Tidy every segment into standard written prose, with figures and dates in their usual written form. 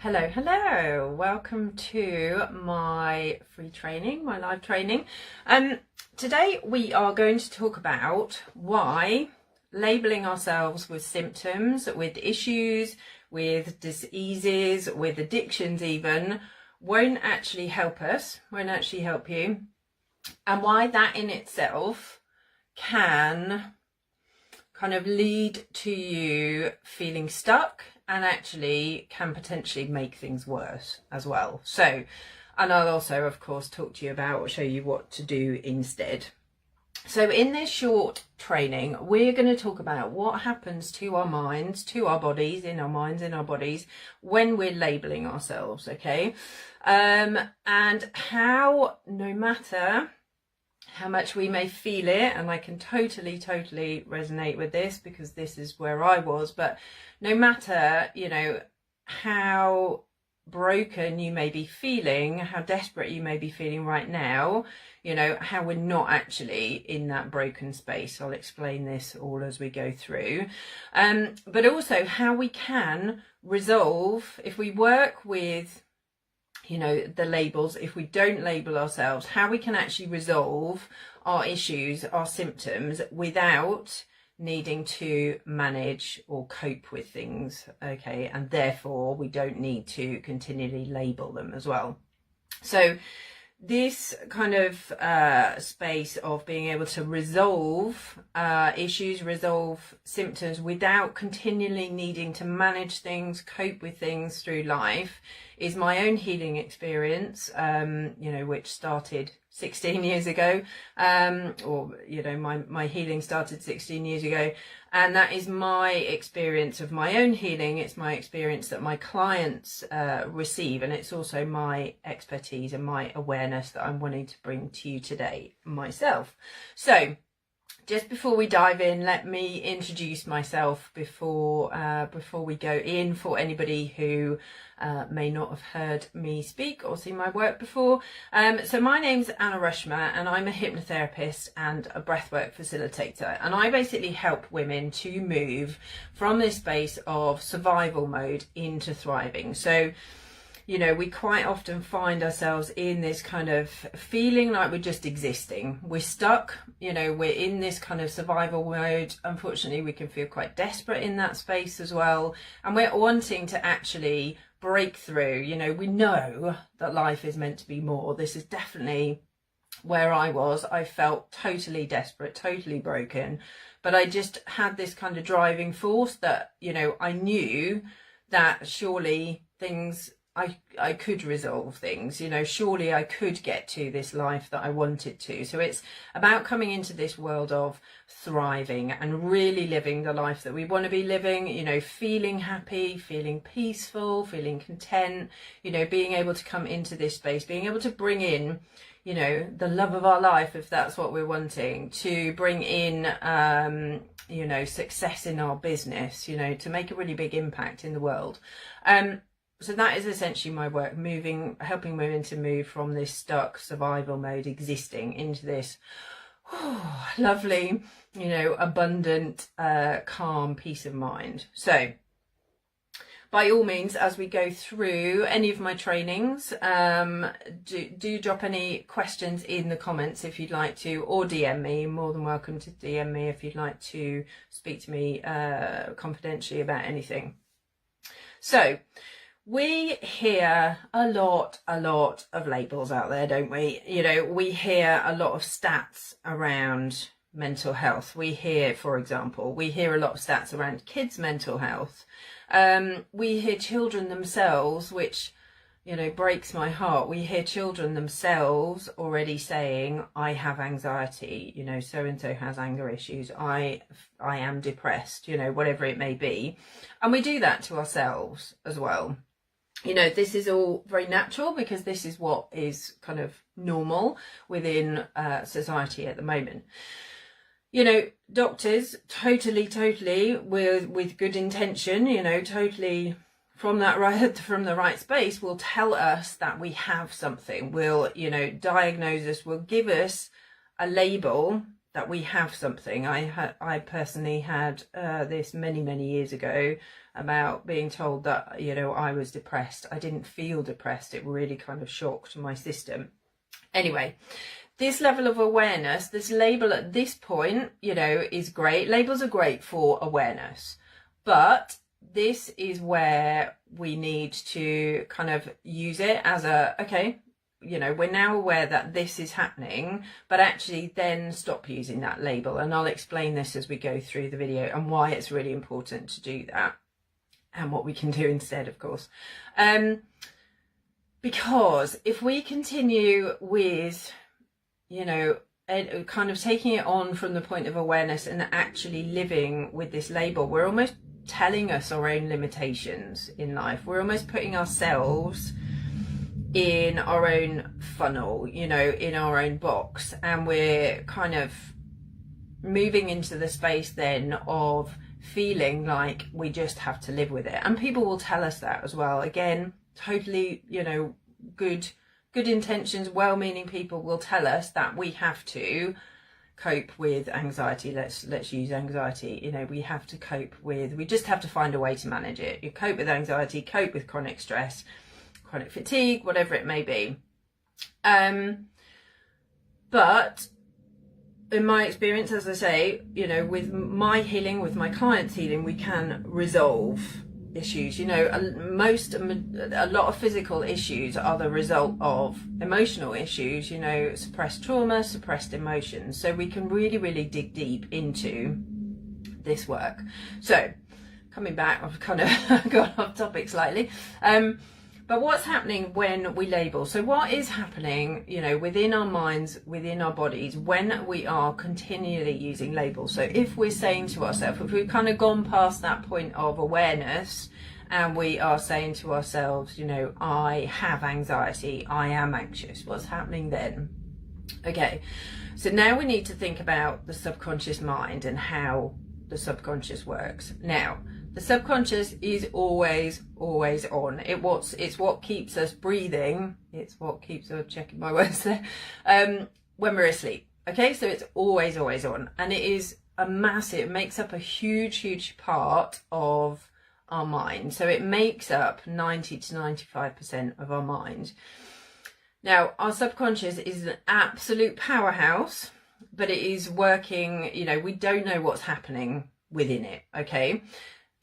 Hello. Welcome to my free training, my live training. Today we are going to talk about why labeling ourselves with symptoms, with issues, with diseases, with addictions even, won't actually help us, won't actually help you, and why that in itself can kind of lead to you feeling stuck and actually can potentially make things worse as well. So, and I'll also, of course, talk to you about or show you what to do instead. So in this short training, we're going to talk about what happens to our minds, to our bodies, in our minds, in our bodies, when we're labeling ourselves, okay? And how, no matter how much we may feel it, and I can totally resonate with this because this is where I was, but no matter, how broken you may be feeling, how desperate you may be feeling right now, how we're not actually in that broken space. I'll explain this all as we go through. But also how we can resolve, if we work with the labels, if we don't label ourselves, how we can actually resolve our issues, our symptoms, without needing to manage or cope with things, okay? And therefore we don't need to continually label them as well. So this kind of space of being able to resolve issues, resolve symptoms without continually needing to manage things, cope with things through life is my own healing experience, which started 16 years ago, my healing started 16 years ago. And that is my experience of my own healing. It's my experience that my clients receive. And it's also my expertise and my awareness that I'm wanting to bring to you today myself. So just before we dive in, let me introduce myself before we go in, for anybody who may not have heard me speak or seen my work before. So my name's Anna Rushmer, and I'm a hypnotherapist and a breathwork facilitator. And I basically help women to move from this space of survival mode into thriving. So we quite often find ourselves in this kind of feeling like we're just existing. We're stuck, we're in this kind of survival mode. Unfortunately, we can feel quite desperate in that space as well. And we're wanting to actually break through. We know that life is meant to be more. This is definitely where I was. I felt totally desperate, totally broken. But I just had this kind of driving force that, I knew that surely I could resolve things, surely I could get to this life that I wanted to. So it's about coming into this world of thriving and really living the life that we want to be living, feeling happy, feeling peaceful, feeling content, being able to come into this space, being able to bring in, the love of our life, if that's what we're wanting, to bring in, success in our business, to make a really big impact in the world. So that is essentially my work, helping women to move from this stuck survival mode, existing, into this lovely, abundant, calm peace of mind. So by all means, as we go through any of my trainings, do drop any questions in the comments if you'd like to, or DM me. More than welcome to DM me if you'd like to speak to me confidentially about anything. So we hear a lot of labels out there, don't we? We hear a lot of stats around mental health. We hear a lot of stats around kids' mental health. We hear children themselves, which, breaks my heart. We hear children themselves already saying, I have anxiety, so-and-so has anger issues. I am depressed, whatever it may be. And we do that to ourselves as well. This is all very natural because this is what is kind of normal within society at the moment. Doctors totally with good intention, totally from the right space will tell us that we have something, will, diagnose us, will give us a label that we have something. I personally had this many years ago, about being told that, you know, I was depressed. I didn't feel depressed. It really kind of shocked my system. Anyway, this level of awareness, this label at this point, you know, is great. Labels are great for awareness, but this is where we need to kind of use it as a, okay, you know, we're now aware that this is happening, but actually then stop using that label. And I'll explain this as we go through the video and why it's really important to do that and what we can do instead, of course. Because if we continue with, you know, kind of taking it on from the point of awareness and actually living with this label, we're almost telling us our own limitations in life. We're almost putting ourselves in our own funnel, you know, in our own box, and we're kind of moving into the space then of feeling like we just have to live with it. And people will tell us that as well. Again, totally, you know, good intentions, well-meaning people will tell us that we have to cope with anxiety. Let's use anxiety. You know, we have to cope with, we just have to find a way to manage it. You cope with anxiety, cope with chronic stress, chronic fatigue, whatever it may be. But in my experience, as I say, you know, with my healing, with my clients' healing, we can resolve issues. You know, a lot of physical issues are the result of emotional issues, you know, suppressed trauma, suppressed emotions. So we can really dig deep into this work. So coming back, I've kind of got off topic slightly. But what's happening when we label? So what is happening, you know, within our minds, within our bodies, when we are continually using labels? So if we're saying to ourselves, if we've kind of gone past that point of awareness and we are saying to ourselves, you know, I have anxiety, I am anxious, what's happening then? Okay, so now we need to think about the subconscious mind and how the subconscious works. Now, the subconscious is always on. It's what keeps us breathing. It's what keeps us, checking my words there, when we're asleep. Okay, so it's always on, and it is a massive, it makes up a huge part of our mind. So it makes up 90 to 95% of our mind. Now, our subconscious is an absolute powerhouse, but it is working, you know, we don't know what's happening within it. Okay.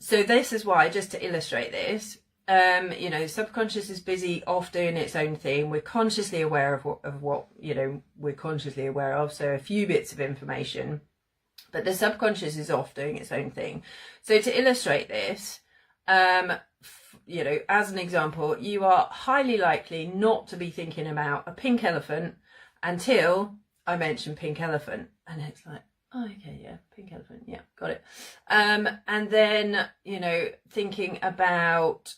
So this is why, just to illustrate this, you know, subconscious is busy off doing its own thing. We're consciously aware of what, you know, we're consciously aware of. So a few bits of information, but the subconscious is off doing its own thing. So to illustrate this, you know, as an example, you are highly likely not to be thinking about a pink elephant until I mention pink elephant. And it's like, oh, okay, yeah, pink elephant, yeah, got it. And then, you know, thinking about,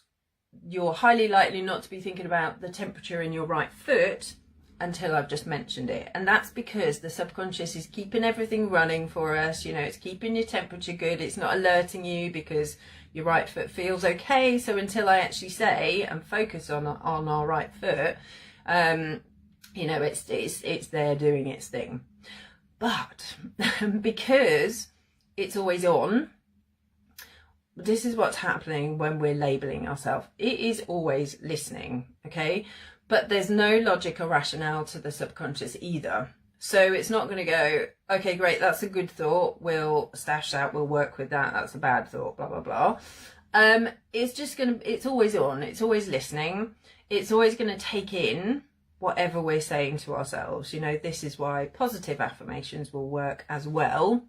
you're highly likely not to be thinking about the temperature in your right foot until I've just mentioned it. And that's because the subconscious is keeping everything running for us. You know, it's keeping your temperature good. It's not alerting you because your right foot feels okay. So until I actually say and focus on our right foot, you know, it's there doing its thing. But because it's always on, this is what's happening when we're labeling ourselves. It is always listening, okay? But there's no logic or rationale to the subconscious either. So it's not going to go, okay, great, that's a good thought, we'll stash that, we'll work with that, that's a bad thought, blah, blah, blah. It's just going to, it's always on, it's always listening. It's always going to take in whatever we're saying to ourselves. You know, this is why positive affirmations will work as well.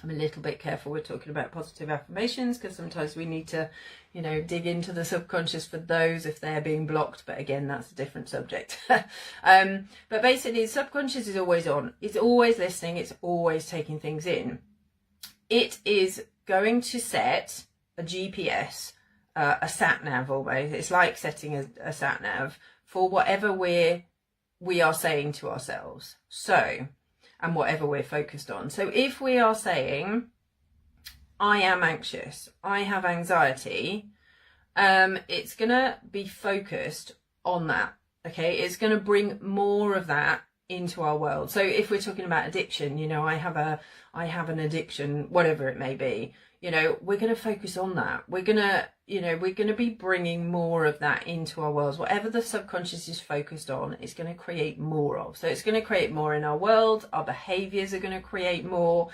I'm a little bit careful we're talking about positive affirmations because sometimes we need to, you know, dig into the subconscious for those if they're being blocked. But again, that's a different subject. But basically, the subconscious is always on. It's always listening. It's always taking things in. It is going to set a GPS, a sat nav almost. It's like setting a sat nav for whatever we are saying to ourselves. So, and whatever we're focused on. So if we are saying, I am anxious, I have anxiety, it's going to be focused on that, okay? It's going to bring more of that into our world. So if we're talking about addiction, you know, I have an addiction, whatever it may be, you know, we're going to focus on that. We're going to, you know, we're going to be bringing more of that into our worlds. Whatever the subconscious is focused on, it's going to create more of. So it's going to create more in our world. Our behaviors are going to create more.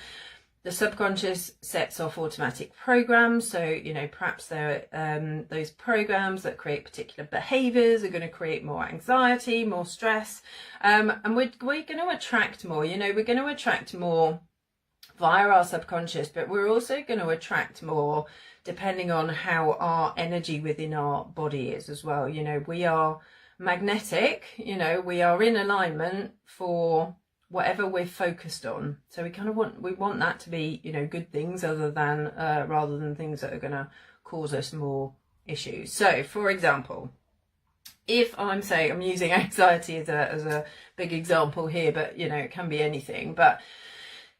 The subconscious sets off automatic programs. So, you know, perhaps those programs that create particular behaviors are going to create more anxiety, more stress. And we're going to attract more, you know, we're going to attract more via our subconscious, but we're also going to attract more depending on how our energy within our body is as well. You know, we are magnetic, you know, we are in alignment for whatever we're focused on. So we want that to be, you know, good things rather than things that are going to cause us more issues. So for example, if I'm saying, I'm using anxiety as a big example here, but you know, it can be anything. But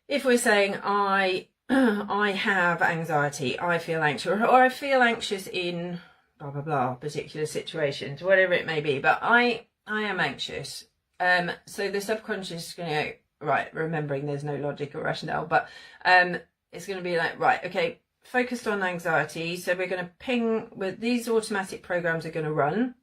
if we're saying I have anxiety, I feel anxious, or I feel anxious in blah blah blah particular situations, whatever it may be, but I am anxious. So the subconscious is going to go, right, remembering there's no logic or rationale, but it's going to be like, right, okay, focused on anxiety. So we're going to ping with these automatic programs are going to run,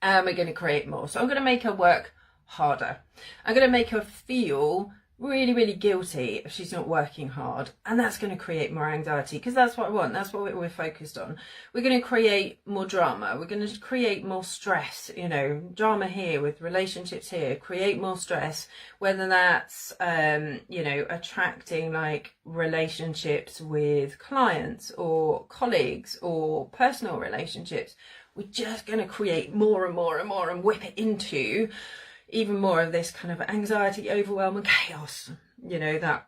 and we're going to create more. So I'm going to make her work harder. I'm going to make her feel really, really guilty if she's not working hard, and that's going to create more anxiety, because that's what I want. That's what we're focused on. We're going to create more drama. We're going to create more stress, you know, drama here with relationships here, create more stress, whether that's you know, attracting like relationships with clients or colleagues or personal relationships. We're just going to create more and more and more and whip it into even more of this kind of anxiety, overwhelm and chaos, you know, that,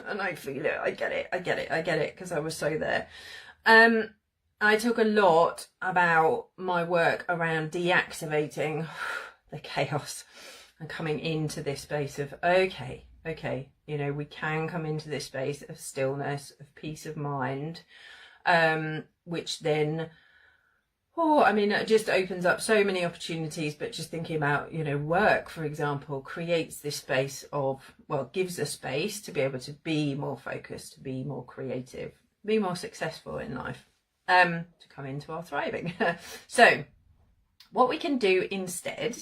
and I feel it, I get it, because I was so there. I talk a lot about my work around deactivating the chaos and coming into this space of, okay, you know, we can come into this space of stillness, of peace of mind, which then, I mean, it just opens up so many opportunities. But just thinking about, you know, work, for example, creates this space of, well, gives a space to be able to be more focused, to be more creative, be more successful in life, to come into our thriving. So what we can do instead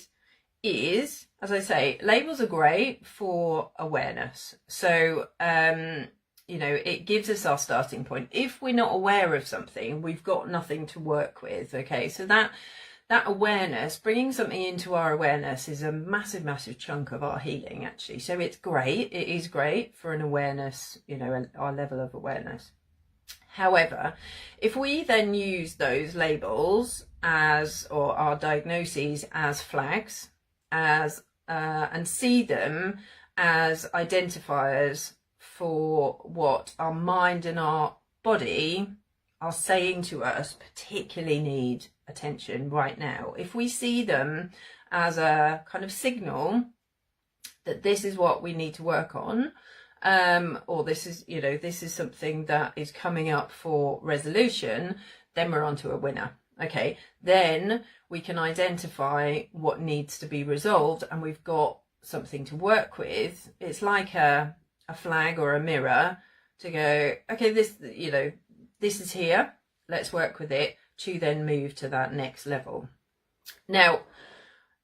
is, as I say, labels are great for awareness. So, you know, it gives us our starting point. If we're not aware of something, we've got nothing to work with. Okay, so that awareness, bringing something into our awareness, is a massive chunk of our healing, actually. So it's great. It is great for an awareness, you know, our level of awareness. However, if we then use those labels as, or our diagnoses as flags, as and see them as identifiers for what our mind and our body are saying to us particularly need attention right now. If we see them as a kind of signal that this is what we need to work on, or this is, you know, this is something that is coming up for resolution, then we're onto a winner. Okay, then we can identify what needs to be resolved, and we've got something to work with. It's like a flag or a mirror to go, okay, this, you know, this is here, let's work with it, to then move to that next level. Now,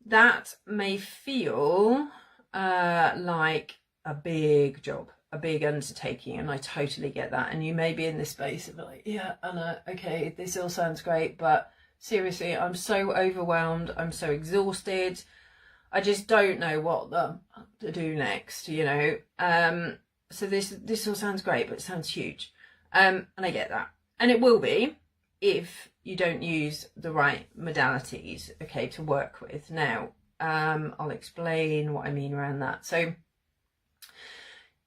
that may feel like a big job, a big undertaking, and I totally get that. And you may be in this space of like, yeah, Anna, okay, this all sounds great, but seriously, I'm so overwhelmed, I'm so exhausted, I just don't know what to do next, you know. So this all sounds great, but it sounds huge. And I get that. And it will be if you don't use the right modalities, okay, to work with. Now, I'll explain what I mean around that. So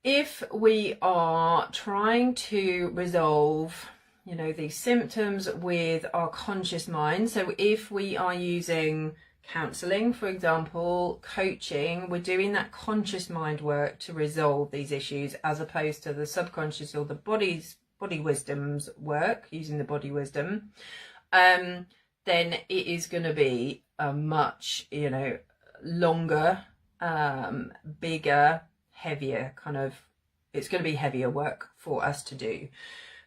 if we are trying to resolve, you know, these symptoms with our conscious mind, so if we are using counselling, for example, coaching, we're doing that conscious mind work to resolve these issues, as opposed to the subconscious or the body wisdom's work, using the body wisdom, then it is going to be a much, you know, longer bigger, heavier kind of, it's going to be heavier work for us to do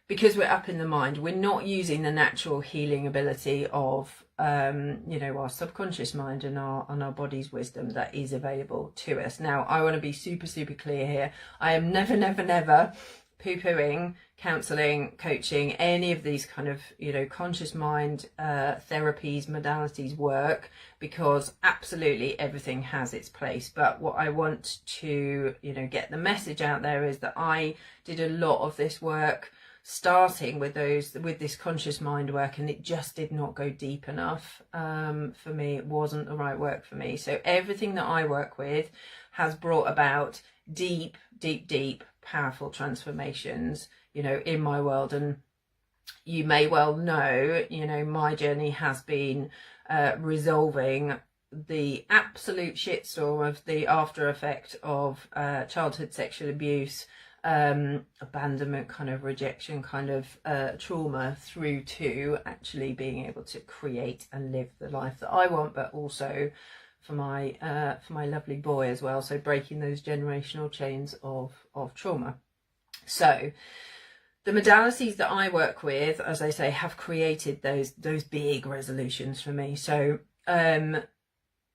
because we're up in the mind. We're not using the natural healing ability of, our subconscious mind and our body's wisdom that is available to us. Now, I want to be super, super clear here. I am never, never, never poo-pooing counselling, coaching, any of these kind of, conscious mind therapies, modalities work, because absolutely everything has its place. But what I want to, get the message out there is that I did a lot of this work starting with this conscious mind work, and it just did not go deep enough for me. It wasn't the right work for me. So everything that I work with has brought about deep, deep, deep, powerful transformations, in my world. And you may well know, my journey has been resolving the absolute shitstorm of the after effect of childhood sexual abuse, abandonment, kind of rejection, kind of trauma, through to actually being able to create and live the life that I want, but also for my lovely boy as well. So breaking those generational chains of trauma. So the modalities that I work with, as I say, have created those big resolutions for me. So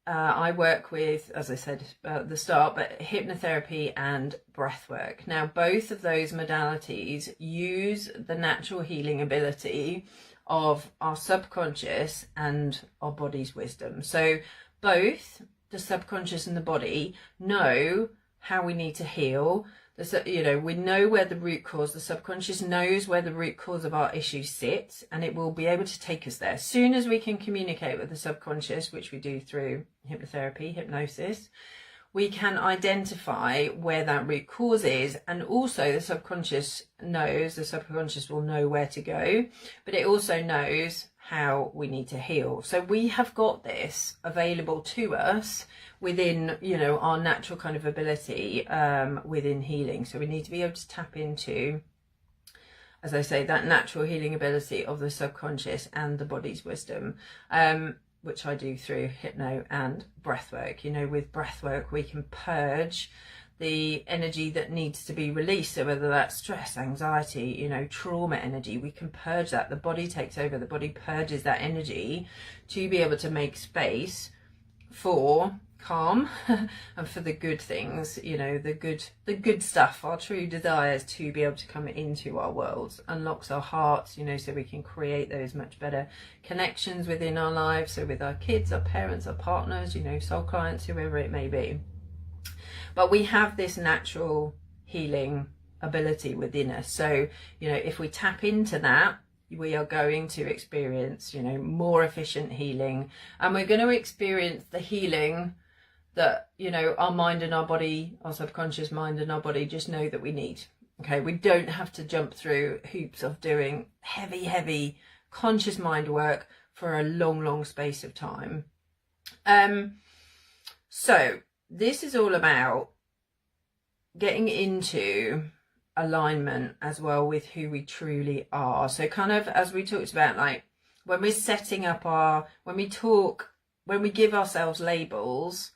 I work with, as I said at the start, but hypnotherapy and breathwork. Now, both of those modalities use the natural healing ability of our subconscious and our body's wisdom. So both the subconscious and the body know how we need to heal. We know where the root cause, the subconscious knows where the root cause of our issues sits, and it will be able to take us there. As soon as we can communicate with the subconscious, which we do through hypnotherapy, hypnosis, we can identify where that root cause is. And also the subconscious will know where to go, but it also knows how we need to heal. So we have got this available to us within, our natural kind of ability within healing. So we need to be able to tap into, as I say, that natural healing ability of the subconscious and the body's wisdom, which I do through hypno and breathwork. With breathwork, we can purge the energy that needs to be released. So whether that's stress, anxiety, trauma energy, we can purge that. The body takes over, the body purges that energy to be able to make space for calm and for the good things, the good stuff, our true desires to be able to come into our worlds, unlocks our hearts, so we can create those much better connections within our lives. So with our kids, our parents, our partners, soul clients, whoever it may be. But we have this natural healing ability within us. So, if we tap into that, we are going to experience, more efficient healing. And we're going to experience the healing that, our mind and our body, our subconscious mind and our body just know that we need. Okay, we don't have to jump through hoops of doing heavy, heavy conscious mind work for a long, long space of time. So this is all about getting into alignment as well with who we truly are. So kind of, as we talked about, like when we're setting up when we give ourselves labels,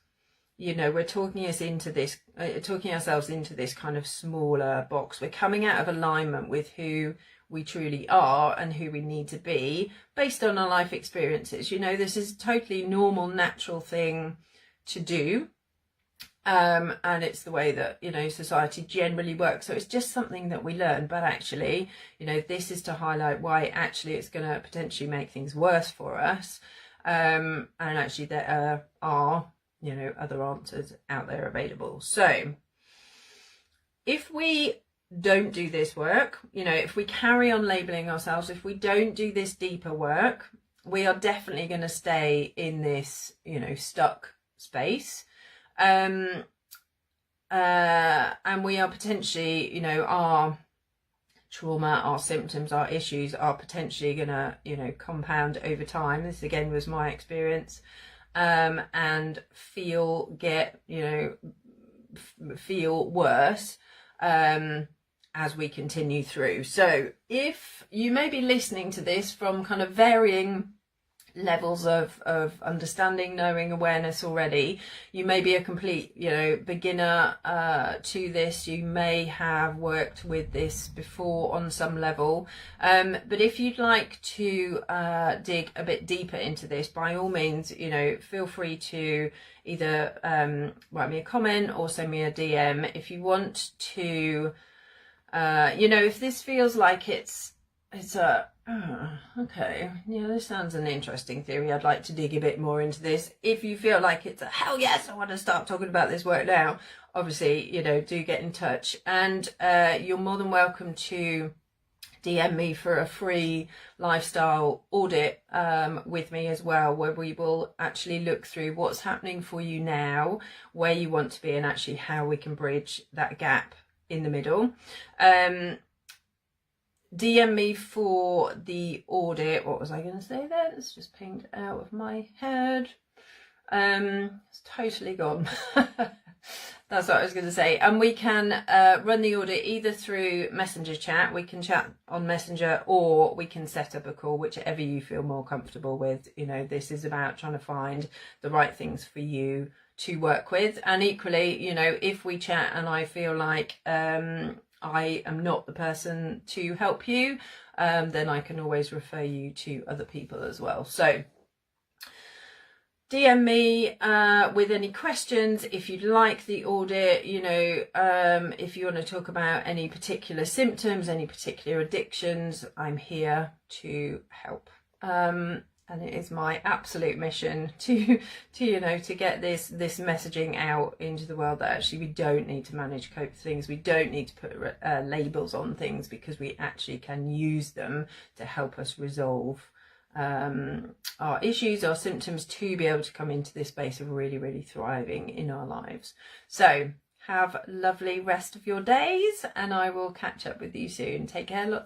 we're talking ourselves into this kind of smaller box. We're coming out of alignment with who we truly are and who we need to be based on our life experiences. This is a totally normal, natural thing to do. And it's the way that, society generally works. So it's just something that we learn. But actually, this is to highlight why actually it's going to potentially make things worse for us. And actually there are, other answers out there available. So if we don't do this work, if we carry on labeling ourselves, if we don't do this deeper work, we are definitely going to stay in this, stuck space. And we are potentially, our trauma, our symptoms, our issues are potentially gonna, compound over time. This again was my experience, and feel worse as we continue through. So if you may be listening to this from kind of varying levels of understanding, knowing, awareness already. You may be a complete, beginner to this. You may have worked with this before on some level, but if you'd like to dig a bit deeper into this, by all means, feel free to either write me a comment or send me a DM. If you want to, if this feels like it's a okay, yeah, this sounds an interesting theory, I'd like to dig a bit more into this. If you feel like it's a hell yes, I want to start talking about this work now, obviously, do get in touch. And you're more than welcome to DM me for a free lifestyle audit with me as well, where we will actually look through what's happening for you now, where you want to be, and actually how we can bridge that gap in the middle. DM me for the audit. What was I going to say then? It's just pinged out of my head. It's totally gone. That's what I was going to say. And we can run the audit either through Messenger chat. We can chat on Messenger, or we can set up a call, whichever you feel more comfortable with. This is about trying to find the right things for you to work with. And equally, if we chat and I feel like I am not the person to help you, then I can always refer you to other people as well. So DM me with any questions. If you'd like the audit, if you want to talk about any particular symptoms, any particular addictions, I'm here to help. And it is my absolute mission to get this messaging out into the world, that actually we don't need to manage cope things. We don't need to put labels on things, because we actually can use them to help us resolve our issues, our symptoms, to be able to come into this space of really, really thriving in our lives. So have a lovely rest of your days, and I will catch up with you soon. Take care, lots.